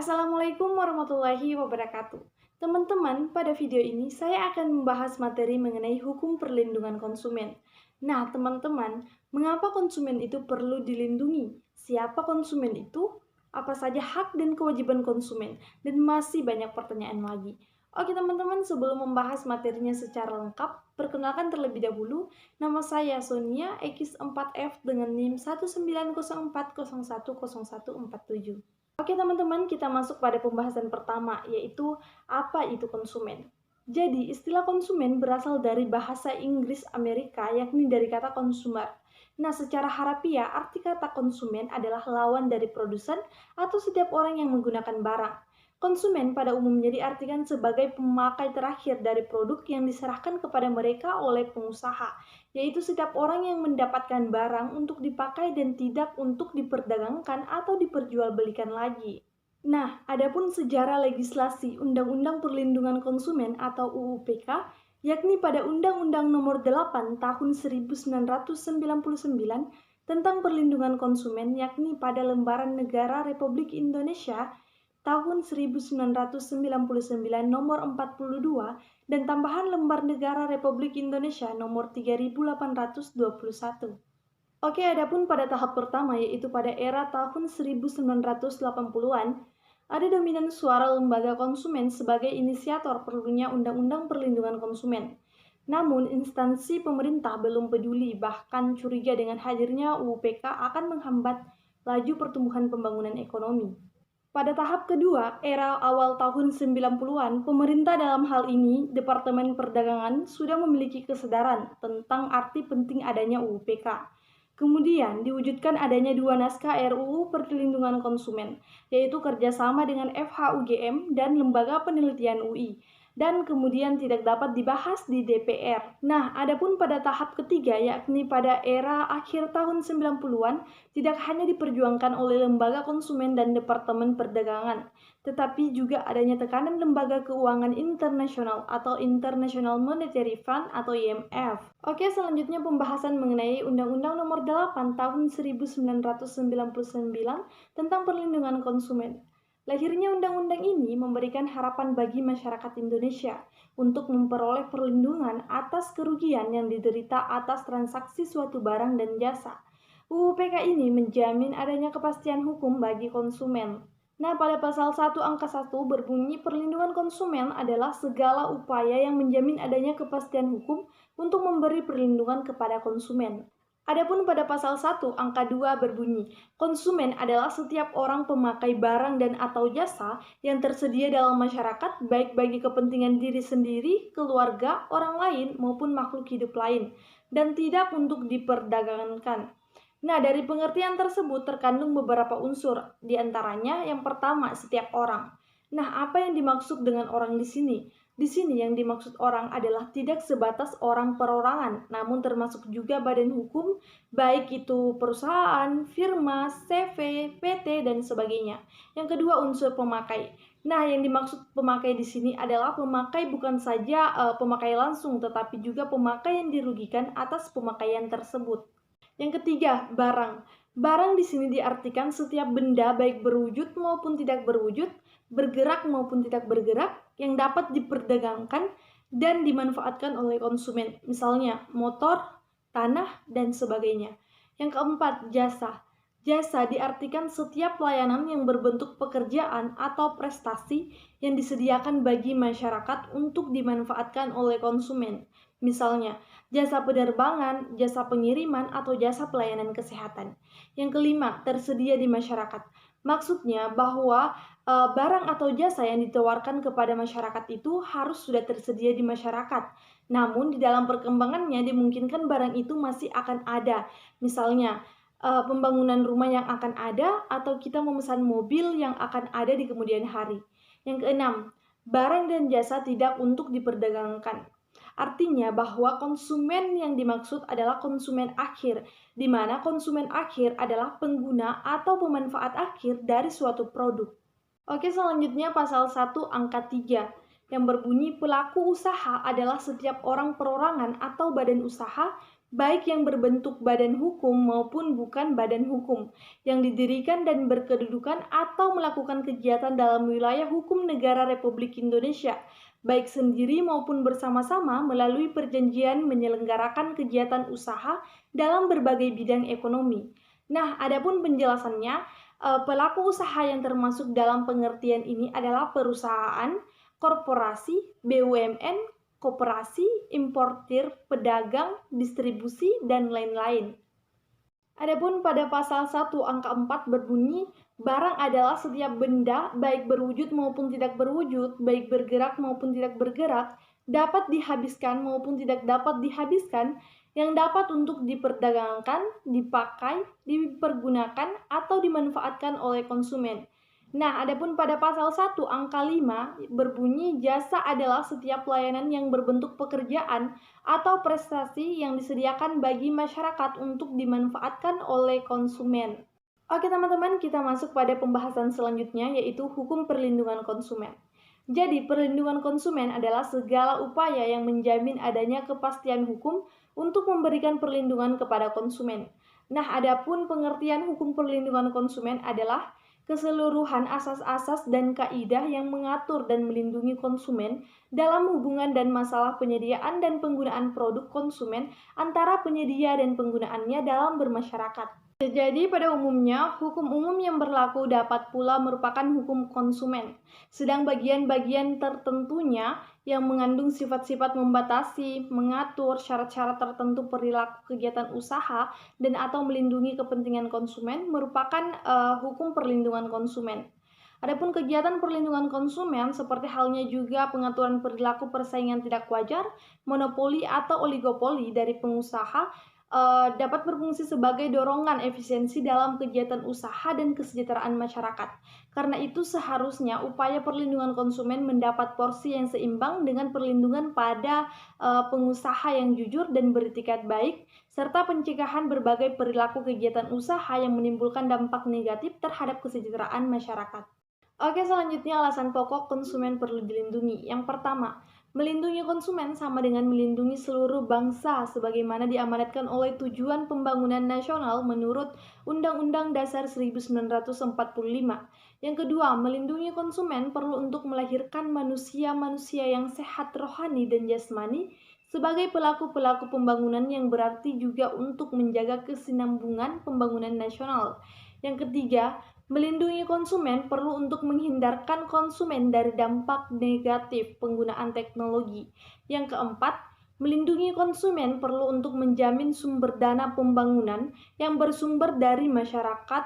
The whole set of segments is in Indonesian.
Assalamualaikum warahmatullahi wabarakatuh. Teman-teman, pada video ini saya akan membahas materi mengenai hukum perlindungan konsumen. Nah, teman-teman, mengapa konsumen itu perlu dilindungi? Siapa konsumen itu? Apa saja hak dan kewajiban konsumen? Dan masih banyak pertanyaan lagi. Oke teman-teman, sebelum membahas materinya secara lengkap, perkenalkan terlebih dahulu, nama saya Sonia X4F dengan NIM 1904010010147. Oke teman-teman, kita masuk pada pembahasan pertama, yaitu apa itu konsumen. Jadi, istilah konsumen berasal dari bahasa Inggris Amerika, yakni dari kata consumer. Nah, secara harafiah, arti kata konsumen adalah lawan dari produsen atau setiap orang yang menggunakan barang. Konsumen pada umumnya diartikan sebagai pemakai terakhir dari produk yang diserahkan kepada mereka oleh pengusaha, yaitu setiap orang yang mendapatkan barang untuk dipakai dan tidak untuk diperdagangkan atau diperjualbelikan lagi. Nah, adapun sejarah legislasi Undang-Undang Perlindungan Konsumen atau UU-PK, yakni pada Undang-Undang Nomor 8 Tahun 1999 tentang perlindungan konsumen, yakni pada Lembaran Negara Republik Indonesia tahun 1999 nomor 42 dan tambahan Lembar Negara Republik Indonesia nomor 3821. Oke, adapun pada tahap pertama yaitu pada era tahun 1980-an, ada dominan suara lembaga konsumen sebagai inisiator perlunya Undang-Undang Perlindungan Konsumen. Namun, instansi pemerintah belum peduli bahkan curiga dengan hadirnya UU-PK akan menghambat laju pertumbuhan pembangunan ekonomi. Pada tahap kedua, era awal tahun 90-an, pemerintah dalam hal ini, Departemen Perdagangan, sudah memiliki kesadaran tentang arti penting adanya UU-PK. Kemudian, diwujudkan adanya dua naskah RUU Perlindungan Konsumen, yaitu kerjasama dengan FHUGM dan Lembaga Penelitian UI, dan kemudian tidak dapat dibahas di DPR. Nah, adapun pada tahap ketiga, yakni pada era akhir tahun 90-an, tidak hanya diperjuangkan oleh lembaga konsumen dan Departemen Perdagangan, tetapi juga adanya tekanan lembaga keuangan internasional atau International Monetary Fund atau IMF. Oke, selanjutnya pembahasan mengenai Undang-Undang Nomor 8 Tahun 1999 tentang perlindungan konsumen. Lahirnya undang-undang ini memberikan harapan bagi masyarakat Indonesia untuk memperoleh perlindungan atas kerugian yang diderita atas transaksi suatu barang dan jasa. UU-PK ini menjamin adanya kepastian hukum bagi konsumen. Nah, pada pasal 1 angka 1 berbunyi perlindungan konsumen adalah segala upaya yang menjamin adanya kepastian hukum untuk memberi perlindungan kepada konsumen. Adapun pada pasal 1 angka 2 berbunyi, konsumen adalah setiap orang pemakai barang dan atau jasa yang tersedia dalam masyarakat baik bagi kepentingan diri sendiri, keluarga, orang lain maupun makhluk hidup lain dan tidak untuk diperdagangkan. Nah, dari pengertian tersebut terkandung beberapa unsur, di antaranya yang pertama setiap orang. Nah, apa yang dimaksud dengan orang di sini? Di sini yang dimaksud orang adalah tidak sebatas orang perorangan, namun termasuk juga badan hukum, baik itu perusahaan, firma, CV, PT, dan sebagainya. Yang kedua, unsur pemakai. Nah, yang dimaksud pemakai di sini adalah pemakai bukan saja pemakai langsung, tetapi juga pemakai yang dirugikan atas pemakaian tersebut. Yang ketiga, barang. Barang di sini diartikan setiap benda baik berwujud maupun tidak berwujud, bergerak maupun tidak bergerak, yang dapat diperdagangkan dan dimanfaatkan oleh konsumen. Misalnya, motor, tanah, dan sebagainya. Yang keempat, jasa. Jasa diartikan setiap pelayanan yang berbentuk pekerjaan atau prestasi yang disediakan bagi masyarakat untuk dimanfaatkan oleh konsumen. Misalnya, jasa penerbangan, jasa pengiriman, atau jasa pelayanan kesehatan. Yang kelima, tersedia di masyarakat. Maksudnya bahwa barang atau jasa yang ditawarkan kepada masyarakat itu harus sudah tersedia di masyarakat. Namun di dalam perkembangannya dimungkinkan barang itu masih akan ada. Misalnya, pembangunan rumah yang akan ada atau kita memesan mobil yang akan ada di kemudian hari. Yang keenam, barang dan jasa tidak untuk diperdagangkan. Artinya bahwa konsumen yang dimaksud adalah konsumen akhir, di mana konsumen akhir adalah pengguna atau pemanfaat akhir dari suatu produk. Oke, selanjutnya pasal 1 angka 3 yang berbunyi pelaku usaha adalah setiap orang perorangan atau badan usaha baik yang berbentuk badan hukum maupun bukan badan hukum, yang didirikan dan berkedudukan atau melakukan kegiatan dalam wilayah hukum negara Republik Indonesia, baik sendiri maupun bersama-sama melalui perjanjian menyelenggarakan kegiatan usaha dalam berbagai bidang ekonomi. Nah, adapun penjelasannya, pelaku usaha yang termasuk dalam pengertian ini adalah perusahaan, korporasi, BUMN, koperasi, importir, pedagang, distribusi, dan lain-lain. Adapun pada pasal 1 angka 4 berbunyi, barang adalah setiap benda, baik berwujud maupun tidak berwujud, baik bergerak maupun tidak bergerak, dapat dihabiskan maupun tidak dapat dihabiskan, yang dapat untuk diperdagangkan, dipakai, dipergunakan, atau dimanfaatkan oleh konsumen. Nah, adapun pada pasal 1 angka 5 berbunyi jasa adalah setiap pelayanan yang berbentuk pekerjaan atau prestasi yang disediakan bagi masyarakat untuk dimanfaatkan oleh konsumen. Oke teman-teman, kita masuk pada pembahasan selanjutnya yaitu hukum perlindungan konsumen. Jadi, perlindungan konsumen adalah segala upaya yang menjamin adanya kepastian hukum untuk memberikan perlindungan kepada konsumen. Nah, adapun pengertian hukum perlindungan konsumen adalah keseluruhan asas-asas dan kaidah yang mengatur dan melindungi konsumen dalam hubungan dan masalah penyediaan dan penggunaan produk konsumen antara penyedia dan penggunaannya dalam bermasyarakat. Jadi pada umumnya, hukum umum yang berlaku dapat pula merupakan hukum konsumen, sedang bagian-bagian tertentunya yang mengandung sifat-sifat membatasi, mengatur syarat-syarat tertentu perilaku kegiatan usaha, dan atau melindungi kepentingan konsumen merupakan hukum perlindungan konsumen. Adapun kegiatan perlindungan konsumen seperti halnya juga pengaturan perilaku persaingan tidak wajar, monopoli atau oligopoli dari pengusaha dapat berfungsi sebagai dorongan efisiensi dalam kegiatan usaha dan kesejahteraan masyarakat. Karena itu seharusnya upaya perlindungan konsumen mendapat porsi yang seimbang dengan perlindungan pada pengusaha yang jujur dan beretikat baik, serta pencegahan berbagai perilaku kegiatan usaha yang menimbulkan dampak negatif terhadap kesejahteraan masyarakat. Oke, selanjutnya alasan pokok konsumen perlu dilindungi. Yang pertama, melindungi konsumen sama dengan melindungi seluruh bangsa sebagaimana diamanatkan oleh Tujuan Pembangunan Nasional menurut Undang-Undang Dasar 1945. Yang kedua, melindungi konsumen perlu untuk melahirkan manusia-manusia yang sehat rohani dan jasmani sebagai pelaku-pelaku pembangunan yang berarti juga untuk menjaga kesinambungan pembangunan nasional. Yang ketiga, melindungi konsumen perlu untuk menghindarkan konsumen dari dampak negatif penggunaan teknologi. Yang keempat, melindungi konsumen perlu untuk menjamin sumber dana pembangunan yang bersumber dari masyarakat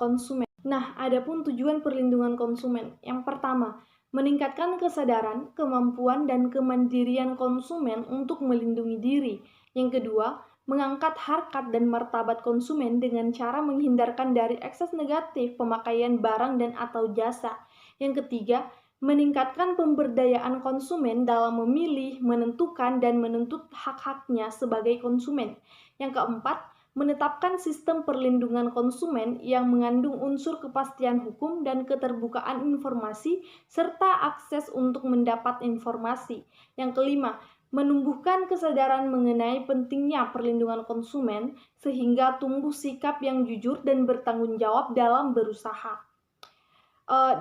konsumen. Nah, adapun tujuan perlindungan konsumen. Yang pertama, meningkatkan kesadaran, kemampuan, dan kemandirian konsumen untuk melindungi diri. Yang kedua, mengangkat harkat dan martabat konsumen dengan cara menghindarkan dari ekses negatif pemakaian barang dan atau jasa. Yang ketiga, meningkatkan pemberdayaan konsumen dalam memilih, menentukan, dan menuntut hak-haknya sebagai konsumen. Yang keempat, menetapkan sistem perlindungan konsumen yang mengandung unsur kepastian hukum dan keterbukaan informasi serta akses untuk mendapat informasi. Yang kelima, menumbuhkan kesadaran mengenai pentingnya perlindungan konsumen sehingga tumbuh sikap yang jujur dan bertanggung jawab dalam berusaha.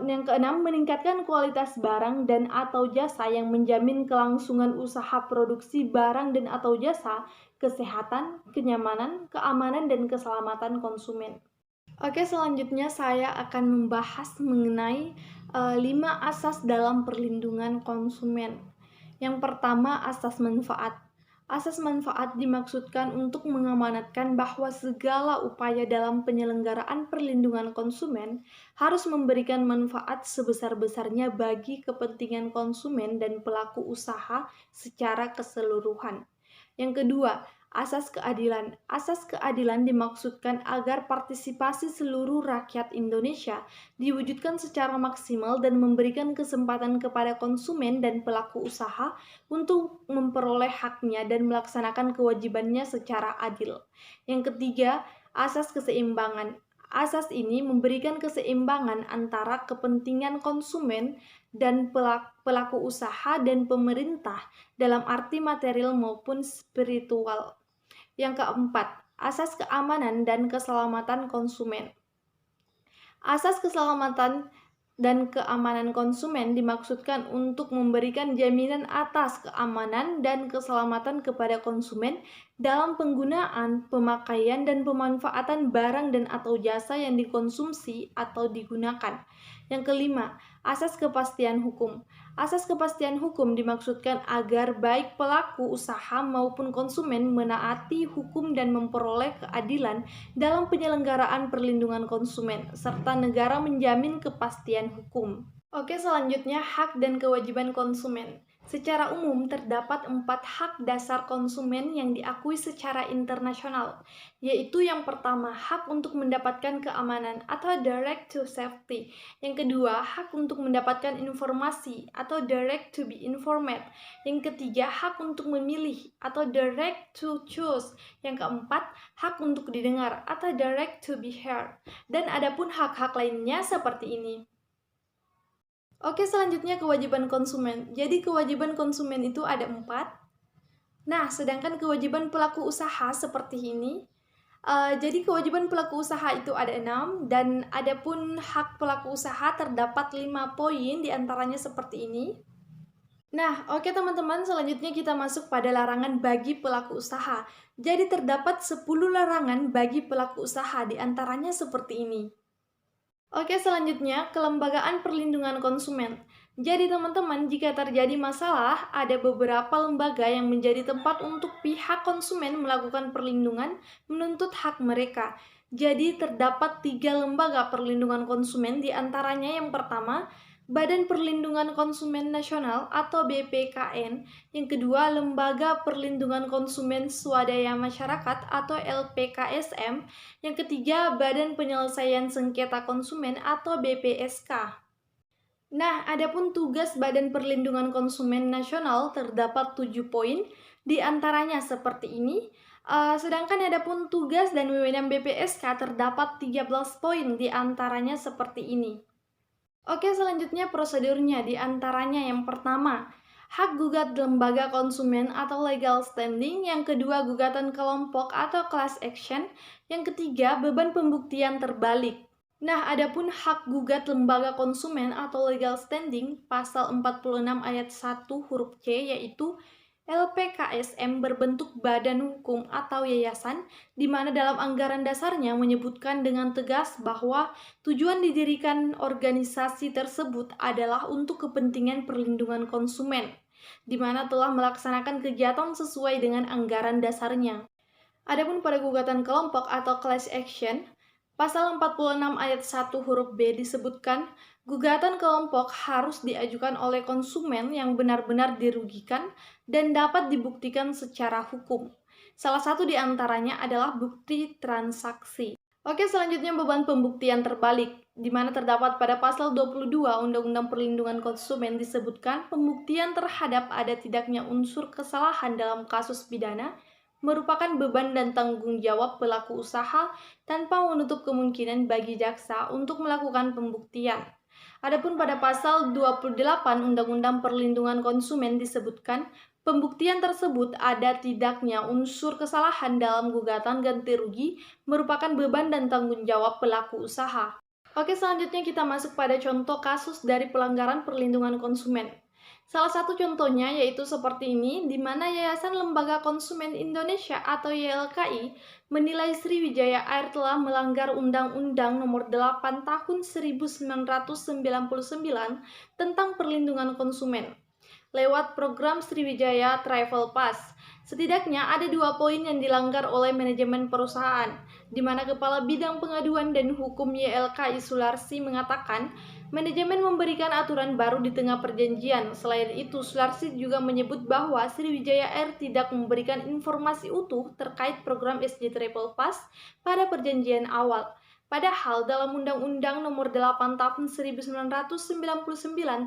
Yang keenam, meningkatkan kualitas barang dan atau jasa yang menjamin kelangsungan usaha produksi barang dan atau jasa, kesehatan, kenyamanan, keamanan, dan keselamatan konsumen. Oke, selanjutnya saya akan membahas mengenai 5 asas dalam perlindungan konsumen. Yang pertama, asas manfaat. Asas manfaat dimaksudkan untuk mengamanatkan bahwa segala upaya dalam penyelenggaraan perlindungan konsumen harus memberikan manfaat sebesar-besarnya bagi kepentingan konsumen dan pelaku usaha secara keseluruhan. Yang kedua, asas keadilan. Asas keadilan dimaksudkan agar partisipasi seluruh rakyat Indonesia diwujudkan secara maksimal dan memberikan kesempatan kepada konsumen dan pelaku usaha untuk memperoleh haknya dan melaksanakan kewajibannya secara adil. Yang ketiga, asas keseimbangan. Asas ini memberikan keseimbangan antara kepentingan konsumen dan pelaku usaha dan pemerintah dalam arti material maupun spiritual. Yang keempat, asas keamanan dan keselamatan konsumen. Asas keselamatan dan keamanan konsumen dimaksudkan untuk memberikan jaminan atas keamanan dan keselamatan kepada konsumen dalam penggunaan, pemakaian, dan pemanfaatan barang dan atau jasa yang dikonsumsi atau digunakan. Yang kelima, asas kepastian hukum. Asas kepastian hukum dimaksudkan agar baik pelaku usaha maupun konsumen menaati hukum dan memperoleh keadilan dalam penyelenggaraan perlindungan konsumen, serta negara menjamin kepastian hukum. Oke, selanjutnya hak dan kewajiban konsumen. Secara umum, terdapat 4 hak dasar konsumen yang diakui secara internasional, yaitu yang pertama, hak untuk mendapatkan keamanan atau the right to safety. Yang kedua, hak untuk mendapatkan informasi atau the right to be informed. Yang ketiga, hak untuk memilih atau the right to choose. Yang keempat, hak untuk didengar atau the right to be heard. Dan adapun hak-hak lainnya seperti ini. Oke, selanjutnya kewajiban konsumen. Jadi kewajiban konsumen itu ada 4. Nah, sedangkan kewajiban pelaku usaha seperti ini. Jadi kewajiban pelaku usaha itu ada 6, dan adapun hak pelaku usaha terdapat 5 poin, diantaranya seperti ini. Nah, oke teman-teman, selanjutnya kita masuk pada larangan bagi pelaku usaha. Jadi terdapat 10 larangan bagi pelaku usaha, diantaranya seperti ini. Oke, selanjutnya kelembagaan perlindungan konsumen. Jadi teman-teman, jika terjadi masalah, ada beberapa lembaga yang menjadi tempat untuk pihak konsumen melakukan perlindungan menuntut hak mereka. Jadi terdapat 3 lembaga perlindungan konsumen, diantaranya yang pertama, Badan Perlindungan Konsumen Nasional atau BPKN, yang kedua Lembaga Perlindungan Konsumen Swadaya Masyarakat atau LPKSM, yang ketiga Badan Penyelesaian Sengketa Konsumen atau BPSK. Nah, adapun tugas Badan Perlindungan Konsumen Nasional terdapat 7 poin, diantaranya seperti ini. Sedangkan adapun tugas dan wewenang BPSK terdapat 13 poin, diantaranya seperti ini. Oke, selanjutnya prosedurnya, diantaranya yang pertama, hak gugat lembaga konsumen atau legal standing, yang kedua gugatan kelompok atau class action, yang ketiga beban pembuktian terbalik. Nah, adapun hak gugat lembaga konsumen atau legal standing, pasal 46 ayat 1 huruf C, yaitu LPKSM berbentuk badan hukum atau yayasan, di mana dalam anggaran dasarnya menyebutkan dengan tegas bahwa tujuan didirikan organisasi tersebut adalah untuk kepentingan perlindungan konsumen, di mana telah melaksanakan kegiatan sesuai dengan anggaran dasarnya. Adapun pada gugatan kelompok atau class action, pasal 46 ayat 1 huruf B disebutkan, gugatan kelompok harus diajukan oleh konsumen yang benar-benar dirugikan dan dapat dibuktikan secara hukum. Salah satu di antaranya adalah bukti transaksi. Oke, selanjutnya beban pembuktian terbalik, di mana terdapat pada pasal 22 Undang-Undang Perlindungan Konsumen disebutkan pembuktian terhadap ada tidaknya unsur kesalahan dalam kasus pidana merupakan beban dan tanggung jawab pelaku usaha tanpa menutup kemungkinan bagi jaksa untuk melakukan pembuktian. Adapun pada pasal 28 Undang-Undang Perlindungan Konsumen disebutkan pembuktian tersebut ada tidaknya unsur kesalahan dalam gugatan ganti rugi merupakan beban dan tanggung jawab pelaku usaha. Oke, selanjutnya kita masuk pada contoh kasus dari pelanggaran perlindungan konsumen. Salah satu contohnya yaitu seperti ini, di mana Yayasan Lembaga Konsumen Indonesia atau YLKI menilai Sriwijaya Air telah melanggar Undang-Undang Nomor 8 Tahun 1999 tentang perlindungan konsumen lewat program Sriwijaya Travel Pass. Setidaknya ada 2 poin yang dilanggar oleh manajemen perusahaan, di mana Kepala Bidang Pengaduan dan Hukum YLKI Sularsi mengatakan manajemen memberikan aturan baru di tengah perjanjian. Selain itu, Sularsi juga menyebut bahwa Sriwijaya Air tidak memberikan informasi utuh terkait program SJ Travel Pass pada perjanjian awal. Padahal dalam Undang-Undang Nomor 8 Tahun 1999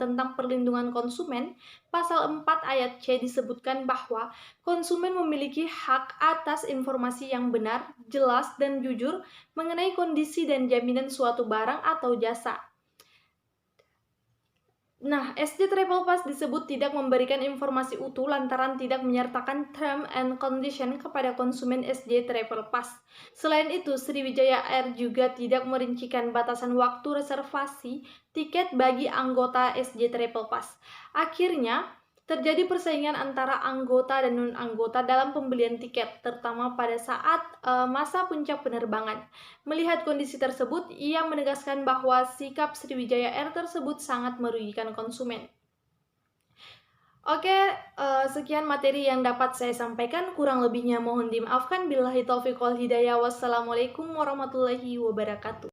tentang Perlindungan Konsumen, Pasal 4 ayat C disebutkan bahwa konsumen memiliki hak atas informasi yang benar, jelas, dan jujur mengenai kondisi dan jaminan suatu barang atau jasa. Nah, SJ Travel Pass disebut tidak memberikan informasi utuh lantaran tidak menyertakan term and condition kepada konsumen SJ Travel Pass. Selain itu, Sriwijaya Air juga tidak merincikan batasan waktu reservasi tiket bagi anggota SJ Travel Pass. Akhirnya, terjadi persaingan antara anggota dan non-anggota dalam pembelian tiket, terutama pada saat masa puncak penerbangan. Melihat kondisi tersebut, ia menegaskan bahwa sikap Sriwijaya Air tersebut sangat merugikan konsumen. Oke, sekian materi yang dapat saya sampaikan. Kurang lebihnya mohon dimaafkan. Billahi taufiq wal hidayah. Wassalamualaikum warahmatullahi wabarakatuh.